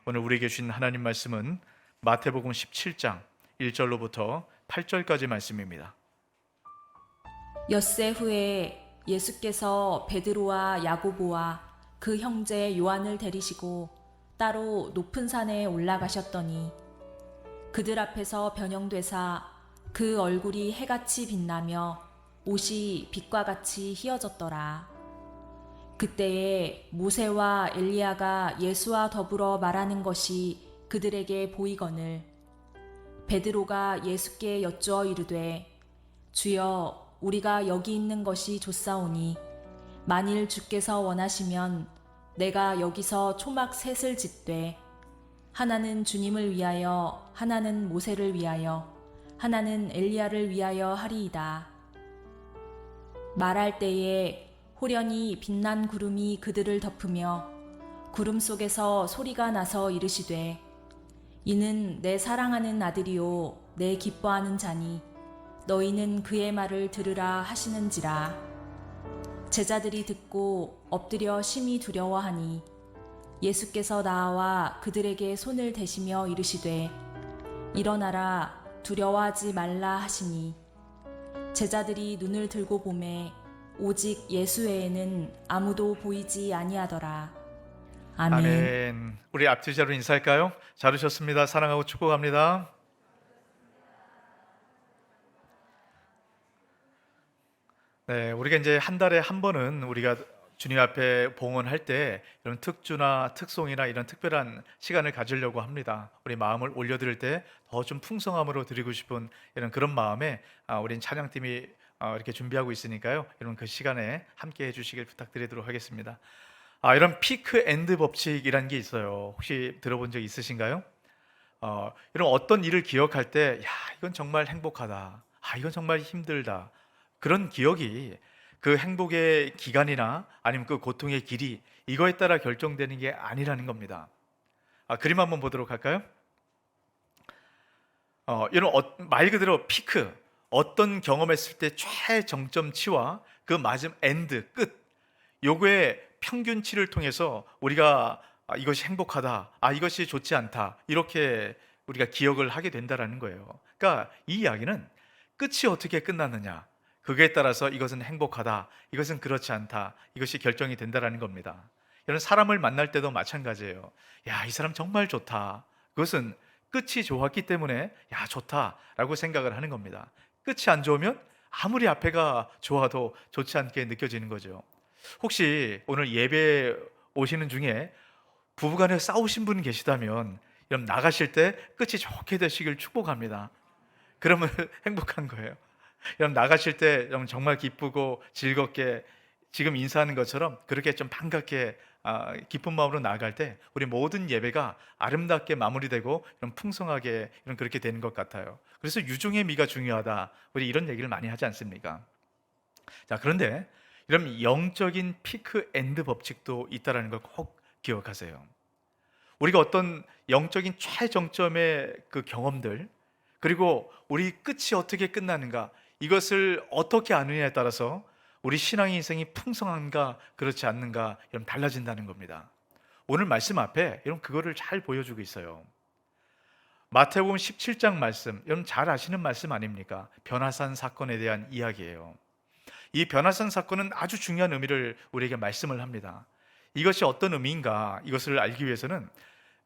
오늘 우리에게 주신 하나님 말씀은 마태복음 17장 1절로부터 8절까지 말씀입니다. 엿새 후에 예수께서 베드로와 야고보와 그 형제 요한을 데리시고 따로 높은 산에 올라가셨더니 그들 앞에서 변형되사 그 얼굴이 해같이 빛나며 옷이 빛과 같이 희어졌더라. 그때에 모세와 엘리야가 예수와 더불어 말하는 것이 그들에게 보이거늘 베드로가 예수께 여쭈어 이르되 주여 우리가 여기 있는 것이 좋사오니 만일 주께서 원하시면 내가 여기서 초막 셋을 짓되 하나는 주님을 위하여 하나는 모세를 위하여 하나는 엘리야를 위하여 하리이다. 말할 때에 호련히 빛난 구름이 그들을 덮으며 구름 속에서 소리가 나서 이르시되 이는 내 사랑하는 아들이요 내 기뻐하는 자니 너희는 그의 말을 들으라 하시는지라. 제자들이 듣고 엎드려 심히 두려워하니 예수께서 나와 그들에게 손을 대시며 이르시되 일어나라 두려워하지 말라 하시니 제자들이 눈을 들고 보매 오직 예수 외에는 아무도 보이지 아니하더라. 아멘. 아멘. 우리 앞뒤자로 인사할까요? 잘 오셨습니다. 사랑하고 축복합니다. 네, 우리가 이제 한 달에 한 번은 우리가 주님 앞에 봉헌할 때 이런 특주나 특송이나 이런 특별한 시간을 가지려고 합니다. 우리 마음을 올려드릴 때 더 좀 풍성함으로 드리고 싶은 이런 그런 마음에 우린 찬양팀이 이렇게 준비하고 있으니까요. 여러분 그 시간에 함께 해주시길 부탁드리도록 하겠습니다. 이런 피크 앤드 법칙이라는 게 있어요. 혹시 들어본 적 있으신가요? 이런 어떤 일을 기억할 때, 야, 이건 정말 행복하다. 이건 정말 힘들다. 그런 기억이 그 행복의 기간이나 아니면 그 고통의 길이 이거에 따라 결정되는 게 아니라는 겁니다. 그림 한번 보도록 할까요? 이런 말 그대로 피크, 어떤 경험했을 때 최정점치와 그 마지막 엔드, 끝, 요거의 평균치를 통해서 우리가 이것이 행복하다, 이것이 좋지 않다, 이렇게 우리가 기억을 하게 된다라는 거예요. 그러니까 이 이야기는 끝이 어떻게 끝났느냐, 그거에 따라서 이것은 행복하다, 이것은 그렇지 않다, 이것이 결정이 된다라는 겁니다. 이런 사람을 만날 때도 마찬가지예요. 야, 이 사람 정말 좋다. 그것은 끝이 좋았기 때문에 야, 좋다라고 생각을 하는 겁니다. 끝이 안 좋으면 아무리 앞에가 좋아도 좋지 않게 느껴지는 거죠. 혹시 오늘 예배 오시는 중에 부부간에 싸우신 분 계시다면 그럼 나가실 때 끝이 좋게 되시길 축복합니다. 그러면 행복한 거예요. 그럼 나가실 때 정말 기쁘고 즐겁게 지금 인사하는 것처럼 그렇게 좀 반갑게 기쁜 마음으로 나아갈 때 우리 모든 예배가 아름답게 마무리되고 이런 풍성하게 이런 그렇게 되는 것 같아요. 그래서 유종의 미가 중요하다. 우리 이런 얘기를 많이 하지 않습니까? 자, 그런데 이런 영적인 피크 앤드 법칙도 있다는 걸 꼭 기억하세요. 우리가 어떤 영적인 최정점의 그 경험들, 그리고 우리 끝이 어떻게 끝나는가, 이것을 어떻게 아느냐에 따라서 우리 신앙의 인생이 풍성한가 그렇지 않는가 여러분 달라진다는 겁니다. 오늘 말씀 앞에 여러분 그거를 잘 보여주고 있어요. 마태복음 17장 말씀, 여러분 잘 아시는 말씀 아닙니까? 변화산 사건에 대한 이야기예요. 이 변화산 사건은 아주 중요한 의미를 우리에게 말씀을 합니다. 이것이 어떤 의미인가, 이것을 알기 위해서는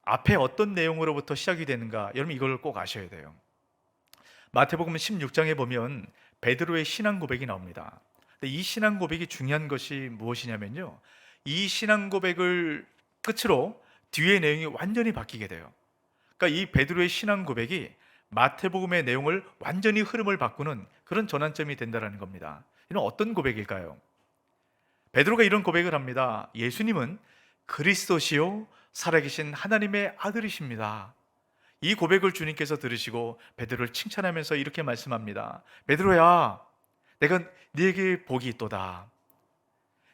앞에 어떤 내용으로부터 시작이 되는가, 여러분 이걸 꼭 아셔야 돼요. 마태복음 16장에 보면 베드로의 신앙 고백이 나옵니다. 근데 이 신앙 고백이 중요한 것이 무엇이냐면요, 이 신앙 고백을 끝으로 뒤의 내용이 완전히 바뀌게 돼요. 그러니까 이 베드로의 신앙 고백이 마태복음의 내용을 완전히 흐름을 바꾸는 그런 전환점이 된다는 겁니다. 이는 어떤 고백일까요? 베드로가 이런 고백을 합니다. 예수님은 그리스도시요 살아계신 하나님의 아들이십니다. 이 고백을 주님께서 들으시고 베드로를 칭찬하면서 이렇게 말씀합니다. 베드로야, 내가 네게 복이 있도다.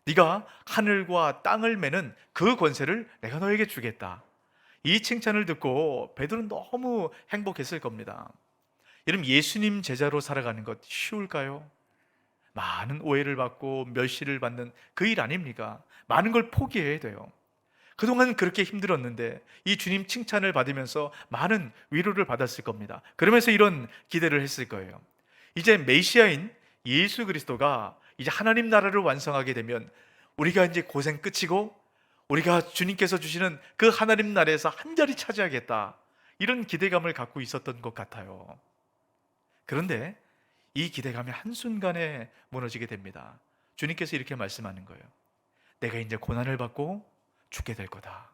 네가 하늘과 땅을 매는 그 권세를 내가 너에게 주겠다. 이 칭찬을 듣고 베드로는 너무 행복했을 겁니다. 여러분, 예수님 제자로 살아가는 것 쉬울까요? 많은 오해를 받고 멸시를 받는 그 일 아닙니까? 많은 걸 포기해야 돼요. 그동안 그렇게 힘들었는데 이 주님 칭찬을 받으면서 많은 위로를 받았을 겁니다. 그러면서 이런 기대를 했을 거예요. 이제 메시아인 예수 그리스도가 이제 하나님 나라를 완성하게 되면 우리가 이제 고생 끝이고 우리가 주님께서 주시는 그 하나님 나라에서 한 자리 차지하겠다, 이런 기대감을 갖고 있었던 것 같아요. 그런데 이 기대감이 한순간에 무너지게 됩니다. 주님께서 이렇게 말씀하는 거예요. 내가 이제 고난을 받고 죽게 될 거다.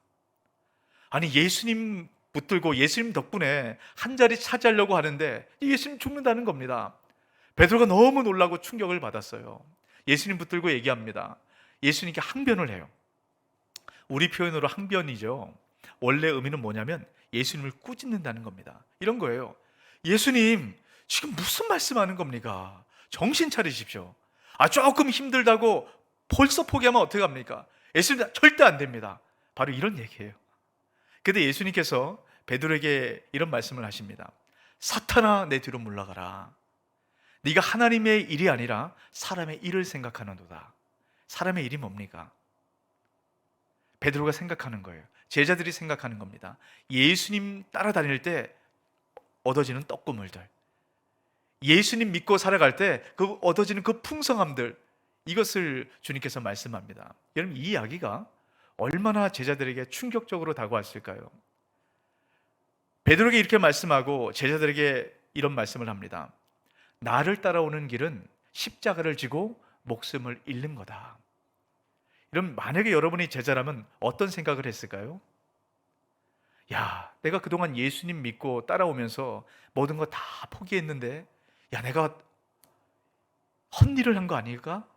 아니, 예수님 붙들고 예수님 덕분에 한 자리 차지하려고 하는데 예수님 죽는다는 겁니다. 베드로가 너무 놀라고 충격을 받았어요. 예수님 붙들고 얘기합니다. 예수님께 항변을 해요. 우리 표현으로 항변이죠. 원래 의미는 뭐냐면 예수님을 꾸짖는다는 겁니다. 이런 거예요. 예수님, 지금 무슨 말씀하는 겁니까? 정신 차리십시오. 조금 힘들다고 벌써 포기하면 어떡합니까? 예수님, 절대 안 됩니다. 바로 이런 얘기예요. 근데 예수님께서 베드로에게 이런 말씀을 하십니다. 사탄아, 내 뒤로 물러가라. 네가 하나님의 일이 아니라 사람의 일을 생각하는도다. 사람의 일이 뭡니까? 베드로가 생각하는 거예요. 제자들이 생각하는 겁니다. 예수님 따라다닐 때 얻어지는 떡고물들, 예수님 믿고 살아갈 때 그 얻어지는 그 풍성함들, 이것을 주님께서 말씀합니다. 여러분, 이 이야기가 얼마나 제자들에게 충격적으로 다가왔을까요? 베드로에게 이렇게 말씀하고 제자들에게 이런 말씀을 합니다. 나를 따라오는 길은 십자가를 지고 목숨을 잃는 거다. 이런, 만약에 여러분이 제자라면 어떤 생각을 했을까요? 야, 내가 그동안 예수님 믿고 따라오면서 모든 거 다 포기했는데, 야, 내가 헛일을 한 거 아닐까?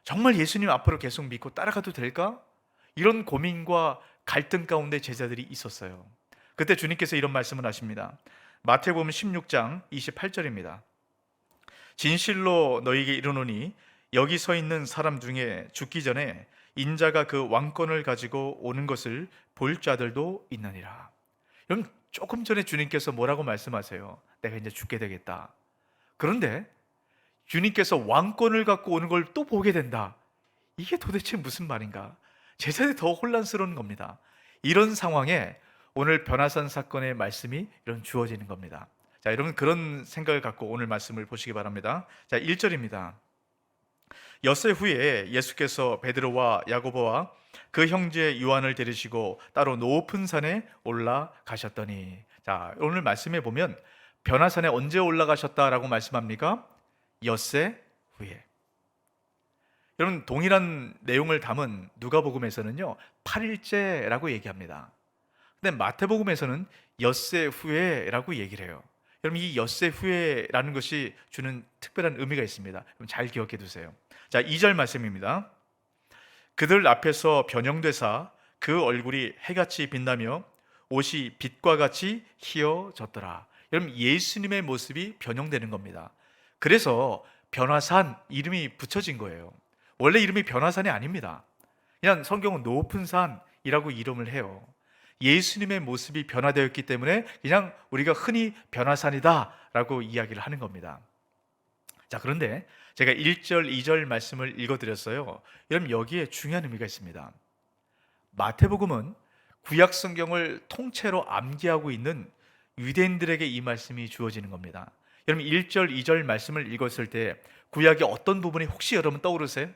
정말 예수님 앞으로 계속 믿고 따라가도 될까? 이런 고민과 갈등 가운데 제자들이 있었어요. 그때 주님께서 이런 말씀을 하십니다. 마태복음 16장 28절입니다. 진실로 너희에게 이르노니 여기 서 있는 사람 중에 죽기 전에 인자가 그 왕권을 가지고 오는 것을 볼 자들도 있느니라. 여러분, 조금 전에 주님께서 뭐라고 말씀하세요? 내가 이제 죽게 되겠다. 그런데 주님께서 왕권을 갖고 오는 걸 또 보게 된다. 이게 도대체 무슨 말인가? 제자들이 더 혼란스러운 겁니다. 이런 상황에 오늘 변화산 사건의 말씀이 이런 주어지는 겁니다. 자, 여러분, 그런 생각을 갖고 오늘 말씀을 보시기 바랍니다. 자, 1절입니다. 엿새 후에 예수께서 베드로와 야고보와 그 형제 요한을 데리시고 따로 높은 산에 올라가셨더니, 자, 오늘 말씀에 보면 변화산에 언제 올라가셨다라고 말씀합니까? 엿새 후에. 여러분, 동일한 내용을 담은 누가복음에서는요 8일째라고 얘기합니다. 근데 마태복음에서는 엿새 후에라고 얘기를 해요. 여러분, 이 엿새 후에라는 것이 주는 특별한 의미가 있습니다. 여러분, 잘 기억해 두세요. 자, 2절 말씀입니다. 그들 앞에서 변형되사 그 얼굴이 해같이 빛나며 옷이 빛과 같이 희어졌더라. 여러분, 예수님의 모습이 변형되는 겁니다. 그래서 변화산 이름이 붙여진 거예요. 원래 이름이 변화산이 아닙니다. 그냥 성경은 높은 산이라고 이름을 해요. 예수님의 모습이 변화되었기 때문에 그냥 우리가 흔히 변화산이다라고 이야기를 하는 겁니다. 자, 그런데 제가 1절, 2절 말씀을 읽어드렸어요. 여러분, 여기에 중요한 의미가 있습니다. 마태복음은 구약 성경을 통째로 암기하고 있는 유대인들에게 이 말씀이 주어지는 겁니다. 여러분, 1절, 2절 말씀을 읽었을 때 구약의 어떤 부분이 혹시 여러분 떠오르세요?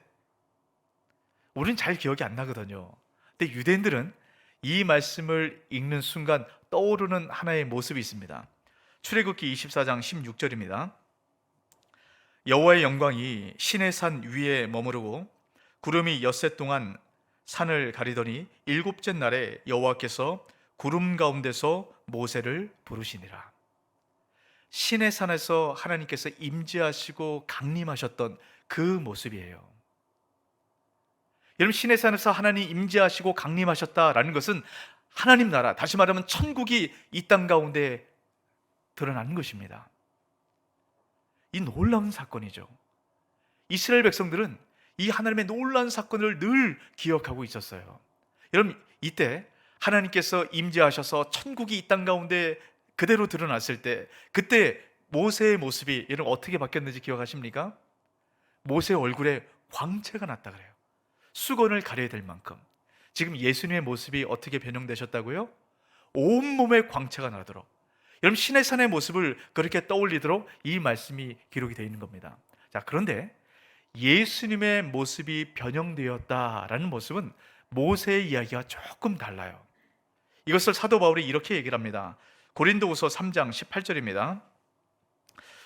우리는 잘 기억이 안 나거든요. 근데 유대인들은 이 말씀을 읽는 순간 떠오르는 하나의 모습이 있습니다. 출애굽기 24장 16절입니다. 여호와의 영광이 신의 산 위에 머무르고 구름이 엿새 동안 산을 가리더니 일곱째 날에 여호와께서 구름 가운데서 모세를 부르시니라. 신의 산에서 하나님께서 임재하시고 강림하셨던 그 모습이에요. 여러분, 신의 산에서 하나님 임재하시고 강림하셨다라는 것은 하나님 나라, 다시 말하면 천국이 이 땅 가운데 드러나는 것입니다. 이 놀라운 사건이죠. 이스라엘 백성들은 이 하나님의 놀라운 사건을 늘 기억하고 있었어요. 여러분, 이때 하나님께서 임재하셔서 천국이 이 땅 가운데 그대로 드러났을 때, 그때 모세의 모습이 여러분 어떻게 바뀌었는지 기억하십니까? 모세의 얼굴에 광채가 났다 그래요. 수건을 가려야 될 만큼. 지금 예수님의 모습이 어떻게 변형되셨다고요? 온몸에 광채가 나도록, 여러분 신의 산의 모습을 그렇게 떠올리도록 이 말씀이 기록이 되어 있는 겁니다. 자, 그런데 예수님의 모습이 변형되었다라는 모습은 모세의 이야기가 조금 달라요. 이것을 사도 바울이 이렇게 얘기를 합니다. 고린도후서 3장 18절입니다.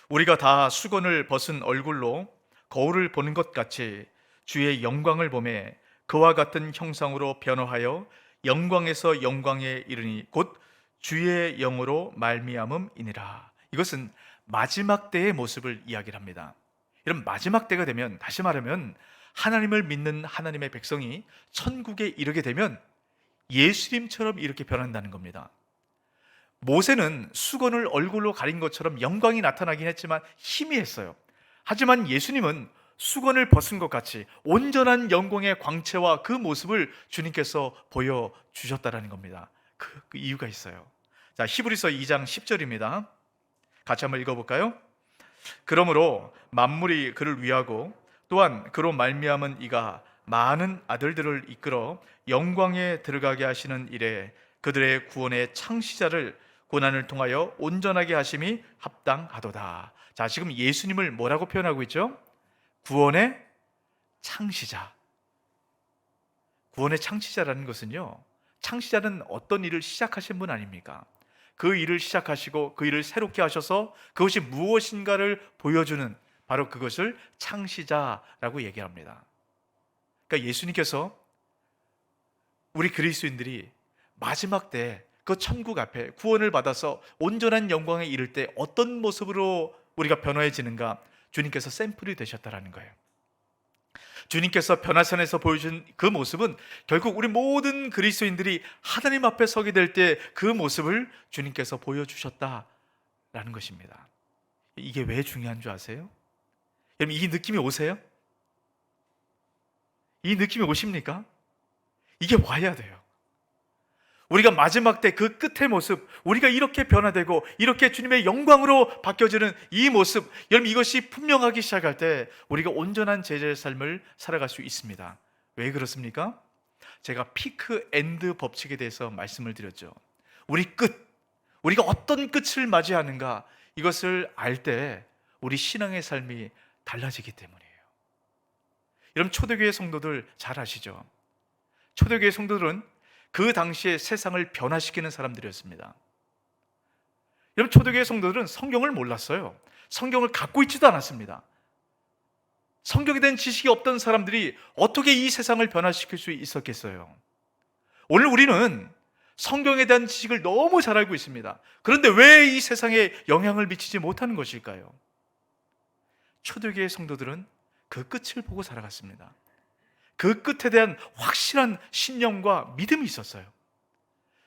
우리가 다 수건을 벗은 얼굴로 거울을 보는 것 같이 주의 영광을 보매 그와 같은 형상으로 변화하여 영광에서 영광에 이르니 곧 주의 영으로 말미암음이니라. 이것은 마지막 때의 모습을 이야기를 합니다. 이런 마지막 때가 되면, 다시 말하면 하나님을 믿는 하나님의 백성이 천국에 이르게 되면 예수님처럼 이렇게 변한다는 겁니다. 모세는 수건을 얼굴로 가린 것처럼 영광이 나타나긴 했지만 희미했어요. 하지만 예수님은 수건을 벗은 것 같이 온전한 영광의 광채와 그 모습을 주님께서 보여주셨다는 겁니다. 그 이유가 있어요. 자, 히브리서 2장 10절입니다. 같이 한번 읽어볼까요? 그러므로 만물이 그를 위하고 또한 그로 말미암은 이가 많은 아들들을 이끌어 영광에 들어가게 하시는 일에 그들의 구원의 창시자를 고난을 통하여 온전하게 하심이 합당하도다. 자, 지금 예수님을 뭐라고 표현하고 있죠? 구원의 창시자. 구원의 창시자라는 것은요, 창시자는 어떤 일을 시작하신 분 아닙니까? 그 일을 시작하시고 그 일을 새롭게 하셔서 그것이 무엇인가를 보여주는, 바로 그것을 창시자라고 얘기합니다. 그러니까 예수님께서 우리 그리스도인들이 마지막 때 그 천국 앞에 구원을 받아서 온전한 영광에 이를 때 어떤 모습으로 우리가 변화해지는가, 주님께서 샘플이 되셨다라는 거예요. 주님께서 변화선에서 보여준 그 모습은 결국 우리 모든 그리스도인들이 하나님 앞에 서게 될 때 그 모습을 주님께서 보여주셨다라는 것입니다. 이게 왜 중요한 줄 아세요? 여러분, 이 느낌이 오세요? 이 느낌이 오십니까? 이게 와야 돼요. 우리가 마지막 때 그 끝의 모습, 우리가 이렇게 변화되고 이렇게 주님의 영광으로 바뀌어지는 이 모습, 여러분 이것이 분명하기 시작할 때 우리가 온전한 제자의 삶을 살아갈 수 있습니다. 왜 그렇습니까? 제가 피크 앤드 법칙에 대해서 말씀을 드렸죠. 우리 끝, 우리가 어떤 끝을 맞이하는가, 이것을 알 때 우리 신앙의 삶이 달라지기 때문이에요. 여러분, 초대교회 성도들 잘 아시죠? 초대교회 성도들은 그 당시에 세상을 변화시키는 사람들이었습니다. 여러분, 초대교회 성도들은 성경을 몰랐어요. 성경을 갖고 있지도 않았습니다. 성경에 대한 지식이 없던 사람들이 어떻게 이 세상을 변화시킬 수 있었겠어요? 오늘 우리는 성경에 대한 지식을 너무 잘 알고 있습니다. 그런데 왜 이 세상에 영향을 미치지 못하는 것일까요? 초대교회 성도들은 그 끝을 보고 살아갔습니다. 그 끝에 대한 확실한 신념과 믿음이 있었어요.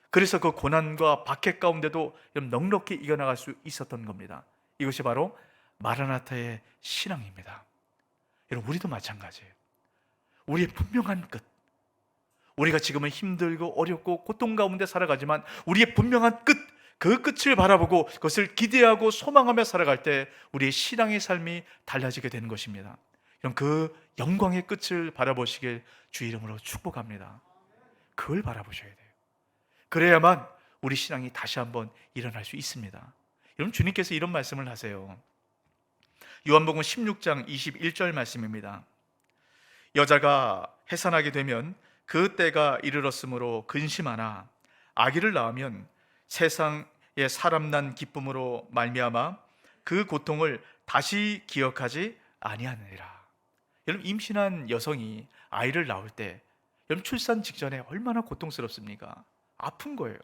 그래서 그 고난과 박해 가운데도 넉넉히 이겨나갈 수 있었던 겁니다. 이것이 바로 마라나타의 신앙입니다. 여러분, 우리도 마찬가지예요. 우리의 분명한 끝, 우리가 지금은 힘들고 어렵고 고통 가운데 살아가지만 우리의 분명한 끝, 그 끝을 바라보고 그것을 기대하고 소망하며 살아갈 때 우리의 신앙의 삶이 달라지게 되는 것입니다. 그 영광의 끝을 바라보시길 주 이름으로 축복합니다. 그걸 바라보셔야 돼요. 그래야만 우리 신앙이 다시 한번 일어날 수 있습니다. 여러분, 주님께서 이런 말씀을 하세요. 요한복음 16장 21절 말씀입니다. 여자가 해산하게 되면 그 때가 이르렀으므로 근심하나 아기를 낳으면 세상에 사람 난 기쁨으로 말미암아 그 고통을 다시 기억하지 아니하느니라. 여러분, 임신한 여성이 아이를 낳을 때 여러분 출산 직전에 얼마나 고통스럽습니까? 아픈 거예요.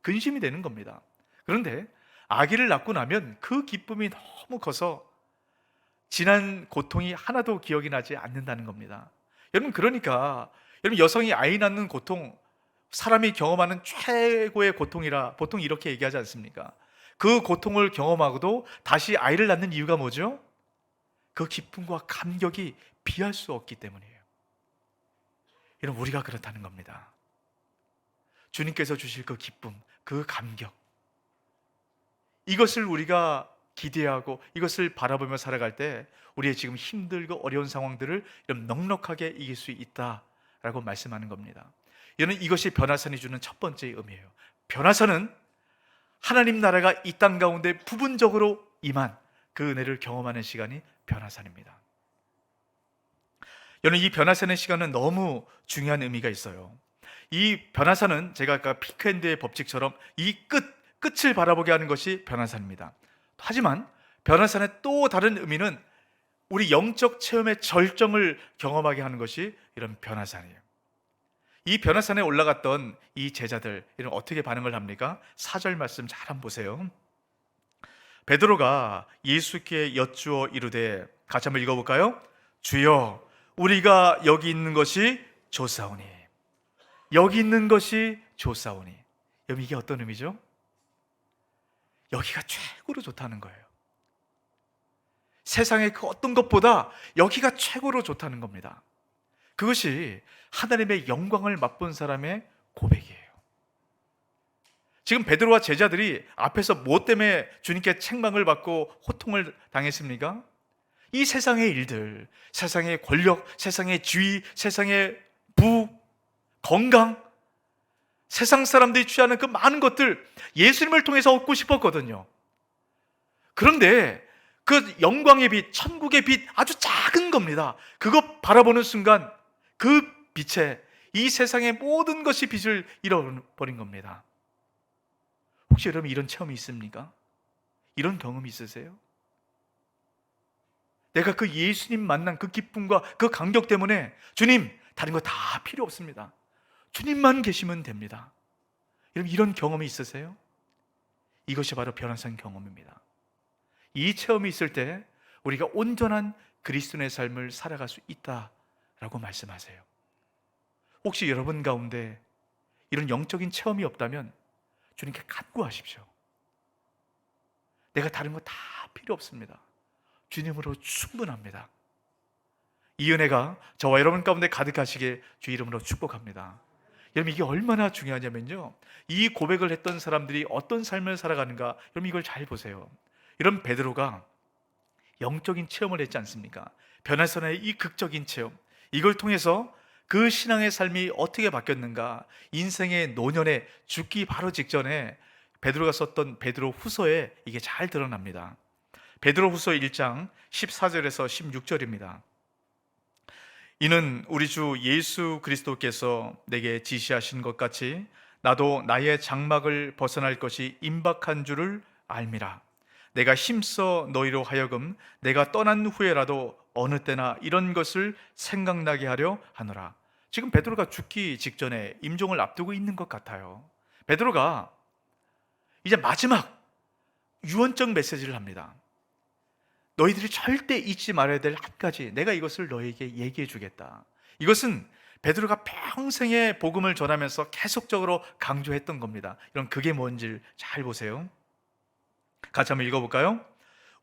근심이 되는 겁니다. 그런데 아기를 낳고 나면 그 기쁨이 너무 커서 지난 고통이 하나도 기억이 나지 않는다는 겁니다. 여러분, 그러니까 여러분, 여성이 아이 낳는 고통, 사람이 경험하는 최고의 고통이라 보통 이렇게 얘기하지 않습니까? 그 고통을 경험하고도 다시 아이를 낳는 이유가 뭐죠? 그 기쁨과 감격이 비할 수 없기 때문이에요. 여러분, 우리가 그렇다는 겁니다. 주님께서 주실 그 기쁨, 그 감격, 이것을 우리가 기대하고 이것을 바라보며 살아갈 때 우리의 지금 힘들고 어려운 상황들을 넉넉하게 이길 수 있다라고 말씀하는 겁니다. 여러분, 이것이 변화산이 주는 첫 번째 의미예요. 변화산은 하나님 나라가 이 땅 가운데 부분적으로 임한 그 은혜를 경험하는 시간이 변화산입니다. 여러분, 이 변화산의 시간은 너무 중요한 의미가 있어요. 이 변화산은 제가 아까 피크앤드의 법칙처럼 이 끝을 바라보게 하는 것이 변화산입니다. 하지만 변화산의 또 다른 의미는 우리 영적 체험의 절정을 경험하게 하는 것이 이런 변화산이에요. 이 변화산에 올라갔던 이 제자들, 이런 어떻게 반응을 합니까? 4절 말씀 잘 한번 보세요. 베드로가 예수께 여쭈어 이르되, 같이 한번 읽어볼까요? 주여, 우리가 여기 있는 것이 좋사오니. 여기 있는 것이 좋사오니. 여러분, 이게 어떤 의미죠? 여기가 최고로 좋다는 거예요. 세상의 그 어떤 것보다 여기가 최고로 좋다는 겁니다. 그것이 하나님의 영광을 맛본 사람의 고백이에요. 지금 베드로와 제자들이 앞에서 무엇 때문에 주님께 책망을 받고 호통을 당했습니까? 이 세상의 일들, 세상의 권력, 세상의 지위, 세상의 부, 건강, 세상 사람들이 취하는 그 많은 것들, 예수님을 통해서 얻고 싶었거든요. 그런데 그 영광의 빛, 천국의 빛, 아주 작은 겁니다. 그거 바라보는 순간 그 빛에 이 세상의 모든 것이 빛을 잃어버린 겁니다. 혹시 여러분 이런 체험이 있습니까? 이런 경험이 있으세요? 내가 그 예수님 만난 그 기쁨과 그 감격 때문에 주님, 다른 거 다 필요 없습니다. 주님만 계시면 됩니다. 여러분 이런 경험이 있으세요? 이것이 바로 변화산 경험입니다. 이 체험이 있을 때 우리가 온전한 그리스도인의 삶을 살아갈 수 있다라고 말씀하세요. 혹시 여러분 가운데 이런 영적인 체험이 없다면 주님께 간구하십시오. 내가 다른 거 다 필요 없습니다. 주님으로 충분합니다. 이 은혜가 저와 여러분 가운데 가득하시게 주 이름으로 축복합니다. 여러분 이게 얼마나 중요하냐면요, 이 고백을 했던 사람들이 어떤 삶을 살아가는가, 여러분 이걸 잘 보세요. 이런 베드로가 영적인 체험을 했지 않습니까? 변화산의 이 극적인 체험, 이걸 통해서 그 신앙의 삶이 어떻게 바뀌었는가, 인생의 노년에 죽기 바로 직전에 베드로가 썼던 베드로 후서에 이게 잘 드러납니다. 베드로 후서 1장 14절에서 16절입니다. 이는 우리 주 예수 그리스도께서 내게 지시하신 것 같이 나도 나의 장막을 벗어날 것이 임박한 줄을 알미라. 내가 힘써 너희로 하여금 내가 떠난 후에라도 어느 때나 이런 것을 생각나게 하려 하노라. 지금 베드로가 죽기 직전에 임종을 앞두고 있는 것 같아요. 베드로가 이제 마지막 유언적 메시지를 합니다. 너희들이 절대 잊지 말아야 될 한 가지, 내가 이것을 너에게 얘기해 주겠다. 이것은 베드로가 평생의 복음을 전하면서 계속적으로 강조했던 겁니다. 여러분 그게 뭔지 잘 보세요. 같이 한번 읽어볼까요?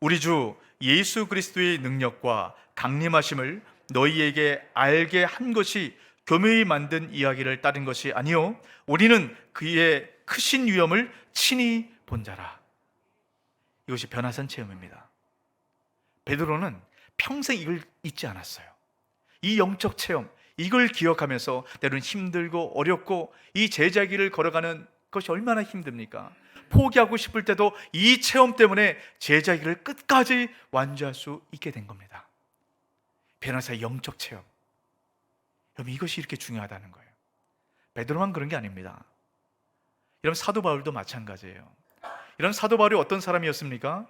우리 주 예수 그리스도의 능력과 강림하심을 너희에게 알게 한 것이 교묘히 만든 이야기를 따른 것이 아니요 우리는 그의 크신 위엄을 친히 본 자라. 이것이 변화산 체험입니다. 베드로는 평생 이걸 잊지 않았어요. 이 영적 체험, 이걸 기억하면서 때로는 힘들고 어렵고 이 제자길을 걸어가는 것이 얼마나 힘듭니까? 포기하고 싶을 때도 이 체험 때문에 제자길을 끝까지 완주할 수 있게 된 겁니다. 변화사의 영적 체험, 여러분 이것이 이렇게 중요하다는 거예요. 베드로만 그런 게 아닙니다. 이런 사도 바울도 마찬가지예요. 이런 사도 바울이 어떤 사람이었습니까?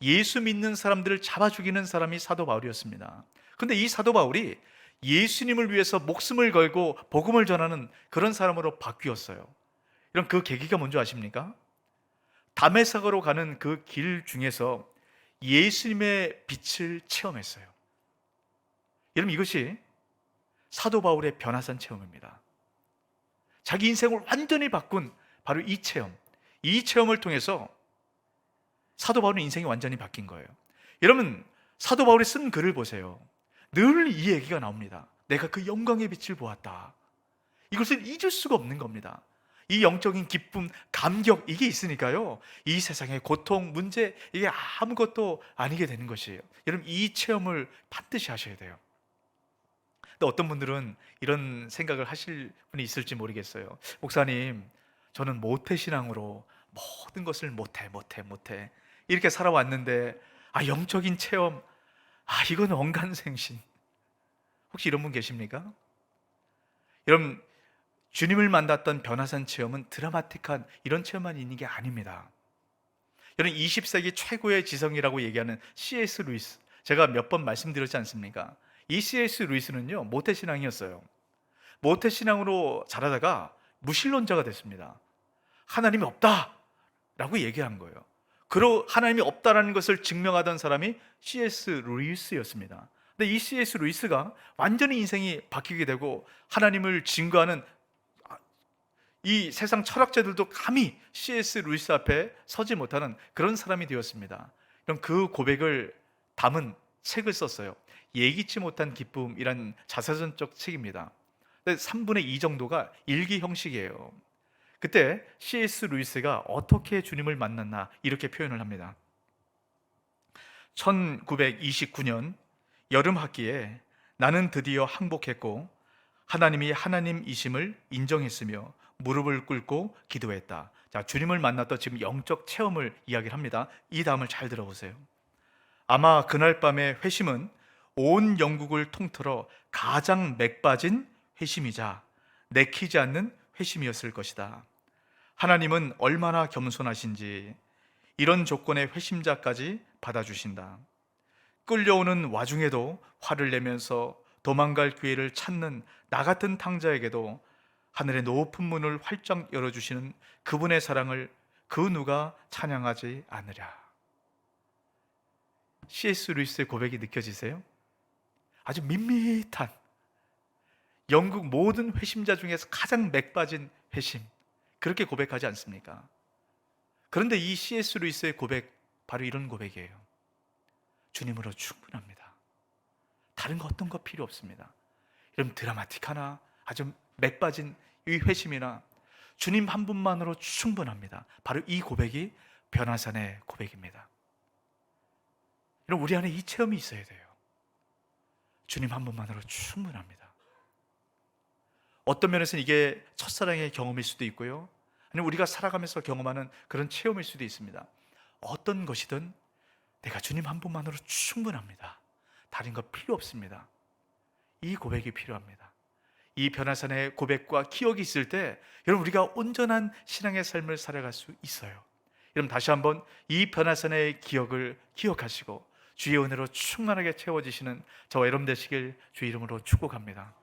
예수 믿는 사람들을 잡아 죽이는 사람이 사도 바울이었습니다. 그런데 이 사도 바울이 예수님을 위해서 목숨을 걸고 복음을 전하는 그런 사람으로 바뀌었어요. 이런 그 계기가 뭔지 아십니까? 다메섹으로 가는 그 길 중에서 예수님의 빛을 체험했어요. 여러분 이것이 사도 바울의 변화산 체험입니다. 자기 인생을 완전히 바꾼 바로 이 체험, 이 체험을 통해서 사도 바울은 인생이 완전히 바뀐 거예요. 여러분 사도 바울이 쓴 글을 보세요. 늘 이 얘기가 나옵니다. 내가 그 영광의 빛을 보았다. 이것을 잊을 수가 없는 겁니다. 이 영적인 기쁨, 감격, 이게 있으니까요 이 세상의 고통, 문제, 이게 아무것도 아니게 되는 것이에요. 여러분 이 체험을 반드시 하셔야 돼요. 또 어떤 분들은 이런 생각을 하실 분이 있을지 모르겠어요. 목사님, 저는 모태신앙으로 모든 것을 못해 이렇게 살아왔는데 영적인 체험, 이건 언간생신. 혹시 이런 분 계십니까? 여러분, 주님을 만났던 변화산 체험은 드라마틱한 이런 체험만 있는 게 아닙니다. 여러분, 20세기 최고의 지성이라고 얘기하는 C.S. 루이스, 제가 몇 번 말씀드렸지 않습니까? 이 C.S. 루이스는요, 모태신앙이었어요. 모태신앙으로 자라다가 무신론자가 됐습니다. 하나님이 없다라고 얘기한 거예요. 그리고 하나님이 없다라는 것을 증명하던 사람이 C.S. 루이스였습니다. 근데 이 C.S. 루이스가 완전히 인생이 바뀌게 되고 하나님을 증거하는 이 세상 철학자들도 감히 C.S. 루이스 앞에 서지 못하는 그런 사람이 되었습니다. 그럼 그 고백을 담은 책을 썼어요. 예기치 못한 기쁨이란 자서전적 책입니다. 3분의 2 정도가 일기 형식이에요. 그때 C.S. 루이스가 어떻게 주님을 만났나 이렇게 표현을 합니다. 1929년 여름 학기에 나는 드디어 항복했고 하나님이 하나님이심을 인정했으며 무릎을 꿇고 기도했다. 자, 주님을 만났던 지금 영적 체험을 이야기를 합니다. 이 다음을 잘 들어보세요. 아마 그날 밤의 회심은 온 영국을 통틀어 가장 맥빠진 회심이자 내키지 않는 회심이었을 것이다. 하나님은 얼마나 겸손하신지 이런 조건의 회심자까지 받아주신다. 끌려오는 와중에도 화를 내면서 도망갈 기회를 찾는 나 같은 탕자에게도 하늘의 높은 문을 활짝 열어주시는 그분의 사랑을 그 누가 찬양하지 않으랴. C.S. 루이스의 고백이 느껴지세요? 아주 밋밋한, 영국 모든 회심자 중에서 가장 맥빠진 회심, 그렇게 고백하지 않습니까? 그런데 이 C.S. 루이스의 고백, 바로 이런 고백이에요. 주님으로 충분합니다. 다른 거 어떤 거 필요 없습니다. 이런 드라마틱하나 아주 맥빠진 이 회심이나 주님 한 분만으로 충분합니다. 바로 이 고백이 변화산의 고백입니다. 여러분, 우리 안에 이 체험이 있어야 돼요. 주님 한 분만으로 충분합니다. 어떤 면에서는 이게 첫사랑의 경험일 수도 있고요, 아니면 우리가 살아가면서 경험하는 그런 체험일 수도 있습니다. 어떤 것이든 내가 주님 한 분만으로 충분합니다. 다른 거 필요 없습니다. 이 고백이 필요합니다. 이 변화산의 고백과 기억이 있을 때 여러분, 우리가 온전한 신앙의 삶을 살아갈 수 있어요. 여러분, 다시 한번 이 변화산의 기억을 기억하시고 주의 은혜로 충만하게 채워지시는 저와 여러분 되시길 주의 이름으로 축복합니다.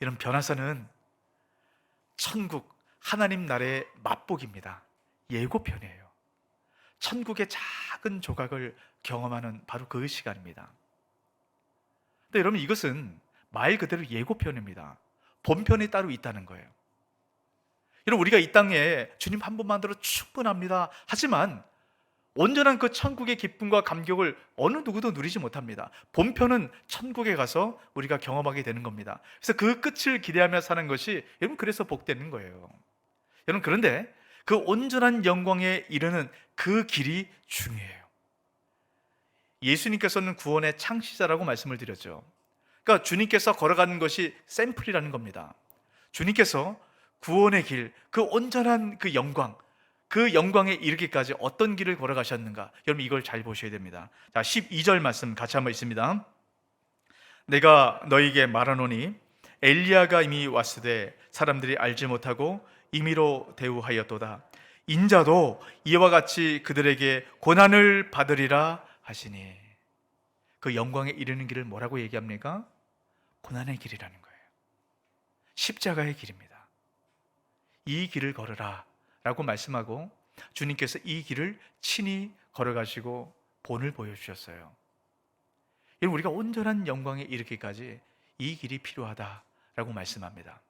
이런 변화산은 천국, 하나님 나라의 맛보기입니다. 예고편이에요. 천국의 작은 조각을 경험하는 바로 그 시간입니다. 근데 여러분, 이것은 말 그대로 예고편입니다. 본편이 따로 있다는 거예요. 여러분, 우리가 이 땅에 주님 한 분만으로 충분합니다. 하지만 온전한 그 천국의 기쁨과 감격을 어느 누구도 누리지 못합니다. 본편은 천국에 가서 우리가 경험하게 되는 겁니다. 그래서 그 끝을 기대하며 사는 것이 여러분, 그래서 복되는 거예요. 여러분, 그런데 그 온전한 영광에 이르는 그 길이 중요해요. 예수님께서는 구원의 창시자라고 말씀을 드렸죠. 그러니까 주님께서 걸어가는 것이 샘플이라는 겁니다. 주님께서 구원의 길, 그 온전한 그 영광, 그 영광에 이르기까지 어떤 길을 걸어가셨는가, 여러분 이걸 잘 보셔야 됩니다. 자, 12절 말씀 같이 한번 있습니다. 내가 너희에게 말하노니 엘리야가 이미 왔으되 사람들이 알지 못하고 임의로 대우하였도다. 인자도 이와 같이 그들에게 고난을 받으리라 하시니. 그 영광에 이르는 길을 뭐라고 얘기합니까? 고난의 길이라는 거예요. 십자가의 길입니다. 이 길을 걸으라 라고 말씀하고 주님께서 이 길을 친히 걸어가시고 본을 보여주셨어요. 여러분, 우리가 온전한 영광에 이르기까지 이 길이 필요하다라고 말씀합니다.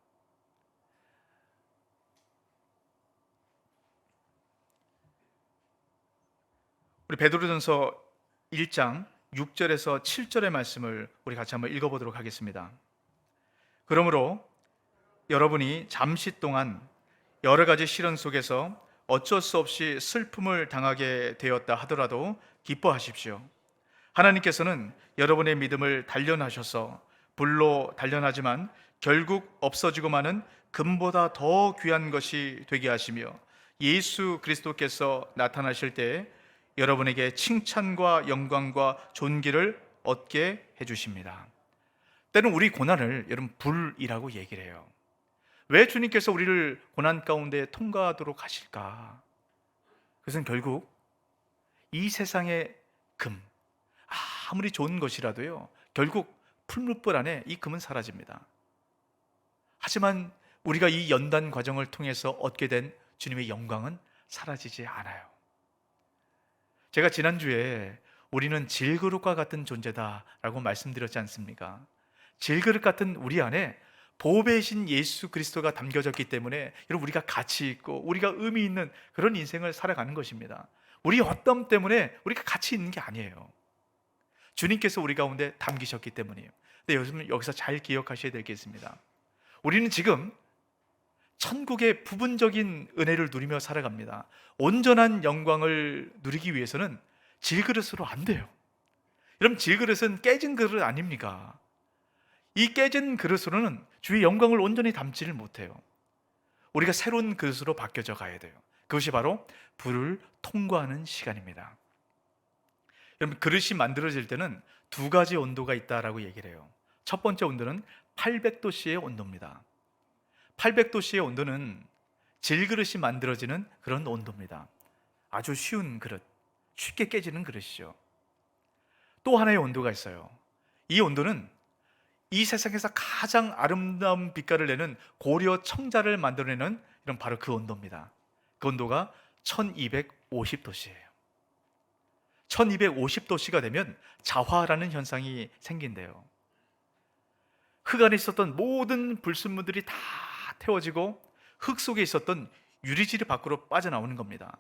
우리 베드로전서 1장 6절에서 7절의 말씀을 우리 같이 한번 읽어보도록 하겠습니다. 그러므로 여러분이 잠시 동안 여러 가지 시련 속에서 어쩔 수 없이 슬픔을 당하게 되었다 하더라도 기뻐하십시오. 하나님께서는 여러분의 믿음을 단련하셔서 불로 단련하지만 결국 없어지고 마는 금보다 더 귀한 것이 되게 하시며 예수 그리스도께서 나타나실 때 여러분에게 칭찬과 영광과 존귀를 얻게 해주십니다. 때는 우리 고난을 여러분 불이라고 얘기를 해요. 왜 주님께서 우리를 고난 가운데 통과하도록 하실까? 그것은 결국 이 세상의 금, 아무리 좋은 것이라도요, 결국 풀무불 안에 이 금은 사라집니다. 하지만 우리가 이 연단 과정을 통해서 얻게 된 주님의 영광은 사라지지 않아요. 제가 지난주에 우리는 질그릇과 같은 존재다라고 말씀드렸지 않습니까? 질그릇 같은 우리 안에 보배이신 예수 그리스도가 담겨졌기 때문에 여러분 우리가 가치 있고 우리가 의미 있는 그런 인생을 살아가는 것입니다. 우리 어떤 때문에 우리가 가치 있는 게 아니에요. 주님께서 우리 가운데 담기셨기 때문이에요. 근데 여기서 잘 기억하셔야 될 게 있습니다. 우리는 지금 천국의 부분적인 은혜를 누리며 살아갑니다. 온전한 영광을 누리기 위해서는 질그릇으로 안 돼요. 여러분 질그릇은 깨진 그릇 아닙니까? 이 깨진 그릇으로는 주의 영광을 온전히 담지를 못해요. 우리가 새로운 그릇으로 바뀌어져 가야 돼요. 그것이 바로 불을 통과하는 시간입니다. 여러분 그릇이 만들어질 때는 두 가지 온도가 있다라고 얘기를 해요. 첫 번째 온도는 800도씨의 온도입니다. 800도씨의 온도는 질그릇이 만들어지는 그런 온도입니다. 아주 쉬운 그릇, 쉽게 깨지는 그릇이죠. 또 하나의 온도가 있어요. 이 온도는 이 세상에서 가장 아름다운 빛깔을 내는 고려 청자를 만들어내는 이런 바로 그 온도입니다. 그 온도가 1250도씨예요. 1250도씨가 되면 자화라는 현상이 생긴대요. 흙 안에 있었던 모든 불순물들이 다 태워지고 흙 속에 있었던 유리질이 밖으로 빠져나오는 겁니다.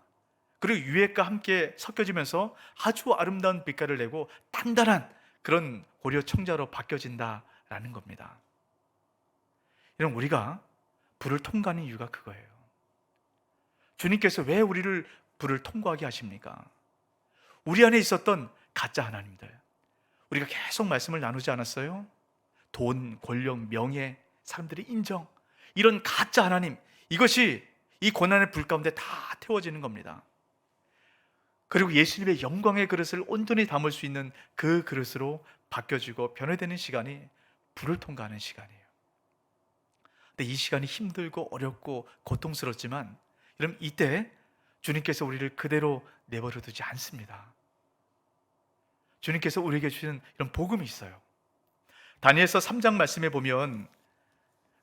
그리고 유액과 함께 섞여지면서 아주 아름다운 빛깔을 내고 단단한 그런 고려 청자로 바뀌어진다라는 겁니다. 이런 우리가 불을 통과하는 이유가 그거예요. 주님께서 왜 우리를 불을 통과하게 하십니까? 우리 안에 있었던 가짜 하나님들, 우리가 계속 말씀을 나누지 않았어요? 돈, 권력, 명예, 사람들의 인정, 이런 가짜 하나님, 이것이 이 고난의 불 가운데 다 태워지는 겁니다. 그리고 예수님의 영광의 그릇을 온전히 담을 수 있는 그 그릇으로 바뀌어지고 변화되는 시간이 불을 통과하는 시간이에요. 근데 이 시간이 힘들고 어렵고 고통스럽지만 여러분 이때 주님께서 우리를 그대로 내버려 두지 않습니다. 주님께서 우리에게 주시는 이런 복음이 있어요. 다니엘서 3장 말씀에 보면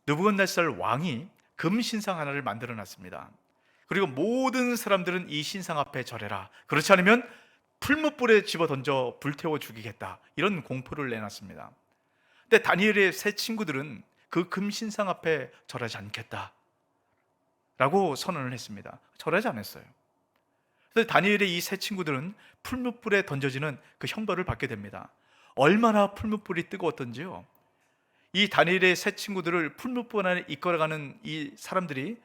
느부갓네살 왕이 금 신상 하나를 만들어 놨습니다. 그리고 모든 사람들은 이 신상 앞에 절해라. 그렇지 않으면 풀무불에 집어 던져 불태워 죽이겠다. 이런 공포를 내놨습니다. 근데 다니엘의 세 친구들은 그 금 신상 앞에 절하지 않겠다 라고 선언을 했습니다. 절하지 않았어요. 그래서 다니엘의 이 세 친구들은 풀무불에 던져지는 그 형벌을 받게 됩니다. 얼마나 풀무불이 뜨거웠던지요. 이 다니엘의 세 친구들을 풀무불 안에 이끌어가는 이 사람들이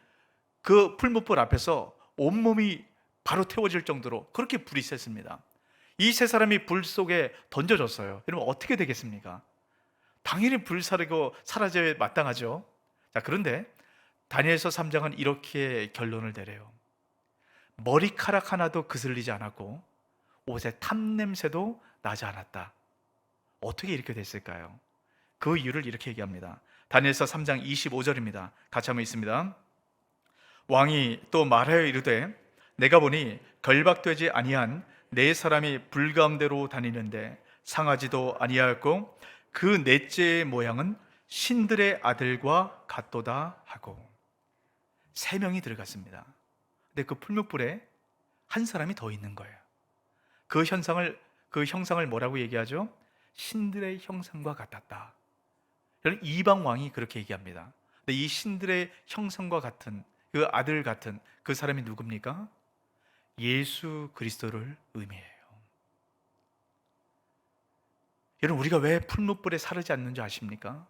그 풀무불 앞에서 온몸이 바로 태워질 정도로 그렇게 불이 셌습니다. 이 세 사람이 불 속에 던져졌어요. 여러분 어떻게 되겠습니까? 당연히 불사르고 사라져야 마땅하죠. 자, 그런데 다니엘서 3장은 이렇게 결론을 내려요. 머리카락 하나도 그슬리지 않았고 옷에 탐냄새도 나지 않았다. 어떻게 이렇게 됐을까요? 그 이유를 이렇게 얘기합니다. 다니엘서 3장 25절입니다. 같이 한번 읽습니다. 왕이 또 말하여 이르되 내가 보니 결박되지 아니한 네 사람이 불 가운데로 다니는데 상하지도 아니하였고 그 넷째의 모양은 신들의 아들과 같도다 하고 세 명이 들어갔습니다. 근데 그 풀무불에 한 사람이 더 있는 거예요. 그 형상을 뭐라고 얘기하죠? 신들의 형상과 같았다. 여러분 이방 왕이 그렇게 얘기합니다. 근데 이 신들의 형상과 같은 그 아들 같은 그 사람이 누굽니까? 예수 그리스도를 의미해요. 여러분 우리가 왜 풀무불에 사르지 않는 줄 아십니까?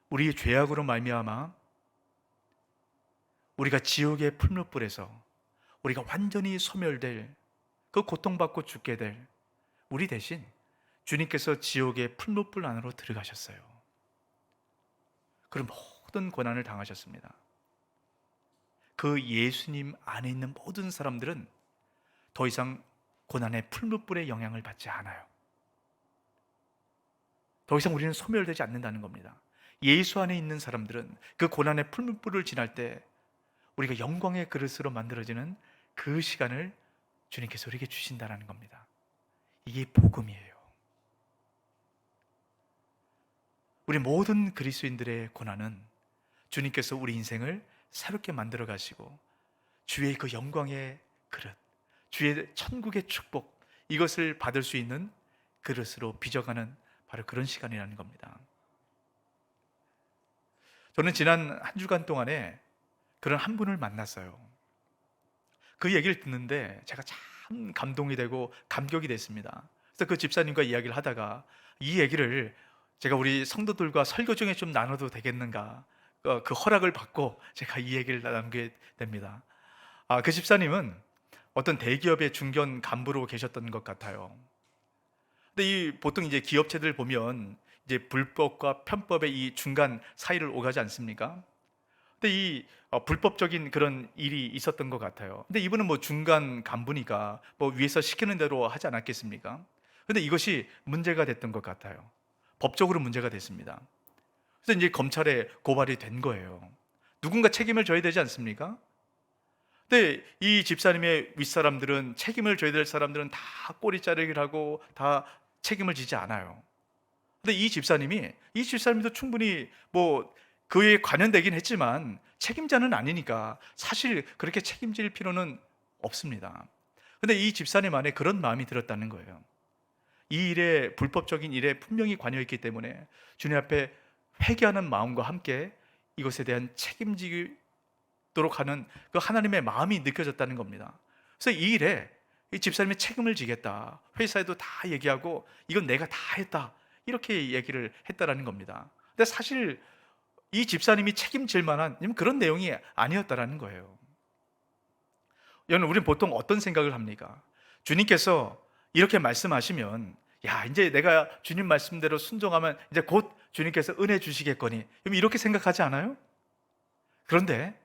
우리의 죄악으로 말미암아 우리가 지옥의 풀무불에서 우리가 완전히 소멸될 그 고통받고 죽게 될 우리 대신 주님께서 지옥의 풀무불 안으로 들어가셨어요. 그런 모든 고난을 당하셨습니다. 그 예수님 안에 있는 모든 사람들은 더 이상 고난의 풀무불의 영향을 받지 않아요. 더 이상 우리는 소멸되지 않는다는 겁니다. 예수 안에 있는 사람들은 그 고난의 풀무불을 지날 때 우리가 영광의 그릇으로 만들어지는 그 시간을 주님께서 우리에게 주신다는 겁니다. 이게 복음이에요. 우리 모든 그리스도인들의 고난은 주님께서 우리 인생을 새롭게 만들어 가시고 주의 그 영광의 그릇, 주의 천국의 축복, 이것을 받을 수 있는 그릇으로 빚어가는 바로 그런 시간이라는 겁니다. 저는 지난 한 주간 동안에 그런 한 분을 만났어요. 그 얘기를 듣는데 제가 참 감동이 되고 감격이 됐습니다. 그래서 그 집사님과 이야기를 하다가 이 얘기를 제가 우리 성도들과 설교 중에 좀 나눠도 되겠는가, 그 허락을 받고 제가 이 얘기를 나누게 됩니다. 그 집사님은 어떤 대기업의 중견 간부로 계셨던 것 같아요. 근데 이 보통 이제 기업체들 보면 이제 불법과 편법의 이 중간 사이를 오가지 않습니까? 근데 이 불법적인 그런 일이 있었던 것 같아요. 근데 이분은 뭐 중간 간부니까 뭐 위에서 시키는 대로 하지 않았겠습니까? 근데 이것이 문제가 됐던 것 같아요. 법적으로 문제가 됐습니다. 그래서 이제 검찰에 고발이 된 거예요. 누군가 책임을 져야 되지 않습니까? 근데 이 집사님의 윗사람들은, 책임을 져야 될 사람들은 다 꼬리 자르기를 하고 다 책임을 지지 않아요. 근데 이 집사님도 충분히 뭐 그에 관련되긴 했지만 책임자는 아니니까 사실 그렇게 책임질 필요는 없습니다. 근데 이 집사님 안에 그런 마음이 들었다는 거예요. 이 일에, 불법적인 일에 분명히 관여했기 때문에 주님 앞에 회개하는 마음과 함께 이것에 대한 책임지도록 하는 그 하나님의 마음이 느껴졌다는 겁니다. 그래서 이 일에 이 집사님이 책임을 지겠다, 회사에도 다 얘기하고 이건 내가 다 했다, 이렇게 얘기를 했다라는 겁니다. 근데 사실 이 집사님이 책임질 만한 그런 내용이 아니었다라는 거예요. 여러분, 우리는 보통 어떤 생각을 합니까? 주님께서 이렇게 말씀하시면, 야, 이제 내가 주님 말씀대로 순종하면 이제 곧 주님께서 은혜 주시겠거니, 이렇게 생각하지 않아요? 그런데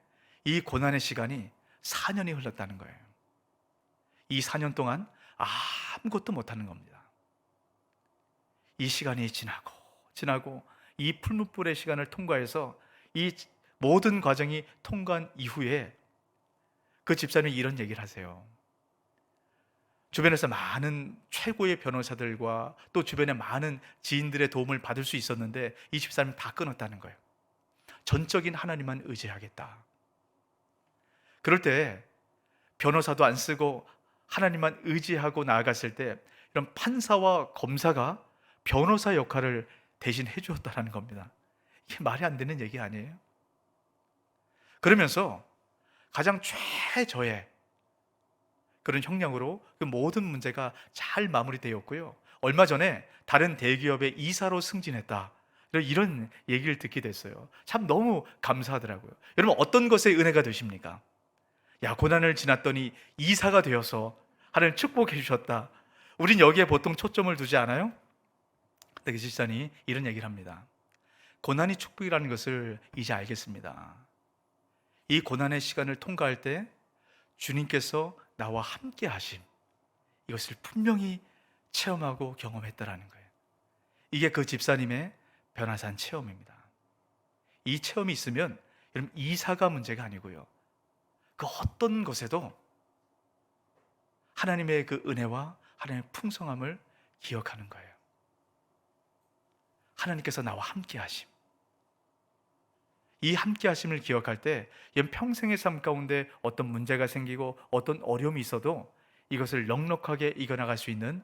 이 고난의 시간이 4년이 흘렀다는 거예요. 이 4년 동안 아무것도 못하는 겁니다. 이 시간이 지나고 이 풀무불의 시간을 통과해서 이 모든 과정이 통과한 이후에 그 집사님이 이런 얘기를 하세요. 주변에서 많은 최고의 변호사들과 또 주변에 많은 지인들의 도움을 받을 수 있었는데 이 집사님이 다 끊었다는 거예요. 전적인 하나님만 의지하겠다. 그럴 때 변호사도 안 쓰고 하나님만 의지하고 나아갔을 때 이런 판사와 검사가 변호사 역할을 대신 해주었다는 겁니다. 이게 말이 안 되는 얘기 아니에요? 그러면서 가장 최저의 그런 형량으로 그 모든 문제가 잘 마무리되었고요. 얼마 전에 다른 대기업의 이사로 승진했다, 이런 얘기를 듣게 됐어요. 참 너무 감사하더라고요. 여러분, 어떤 것에 은혜가 되십니까? 야, 고난을 지났더니 이사가 되어서 하나님 축복해 주셨다. 우린 여기에 보통 초점을 두지 않아요? 근데 그 집사님이 이런 얘기를 합니다. 고난이 축복이라는 것을 이제 알겠습니다. 이 고난의 시간을 통과할 때 주님께서 나와 함께 하심, 이것을 분명히 체험하고 경험했다라는 거예요. 이게 그 집사님의 변화산 체험입니다. 이 체험이 있으면 여러분, 이사가 문제가 아니고요, 그 어떤 것에도 하나님의 그 은혜와 하나님의 풍성함을 기억하는 거예요. 하나님께서 나와 함께 하심, 이 함께 하심을 기억할 때 평생의 삶 가운데 어떤 문제가 생기고 어떤 어려움이 있어도 이것을 넉넉하게 이겨나갈 수 있는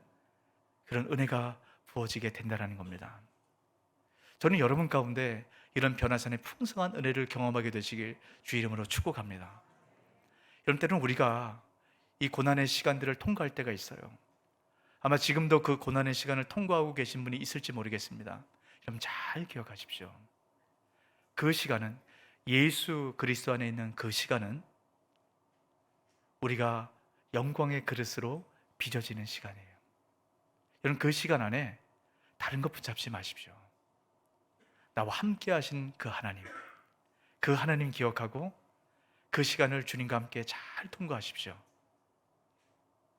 그런 은혜가 부어지게 된다는 겁니다. 저는 여러분 가운데 이런 변화산의 풍성한 은혜를 경험하게 되시길 주 이름으로 축복합니다. 여러분, 때는 우리가 이 고난의 시간들을 통과할 때가 있어요. 아마 지금도 그 고난의 시간을 통과하고 계신 분이 있을지 모르겠습니다. 여러분, 잘 기억하십시오. 그 시간은, 예수 그리스도 안에 있는 그 시간은 우리가 영광의 그릇으로 빚어지는 시간이에요. 여러분, 그 시간 안에 다른 것 붙잡지 마십시오. 나와 함께 하신 그 하나님 기억하고 그 시간을 주님과 함께 잘 통과하십시오.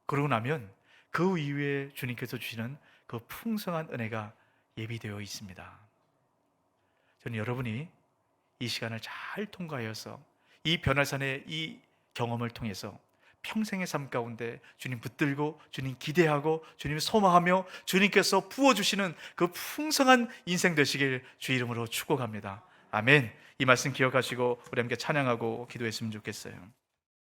그러고 나면 그 이후에 주님께서 주시는 그 풍성한 은혜가 예비되어 있습니다. 저는 여러분이 이 시간을 잘 통과하여서 이 변화산의 이 경험을 통해서 평생의 삶 가운데 주님 붙들고 주님 기대하고 주님 소망하며 주님께서 부어주시는 그 풍성한 인생 되시길 주 이름으로 축복합니다. 아멘. 이 말씀 기억하시고 우리 함께 찬양하고 기도했으면 좋겠어요.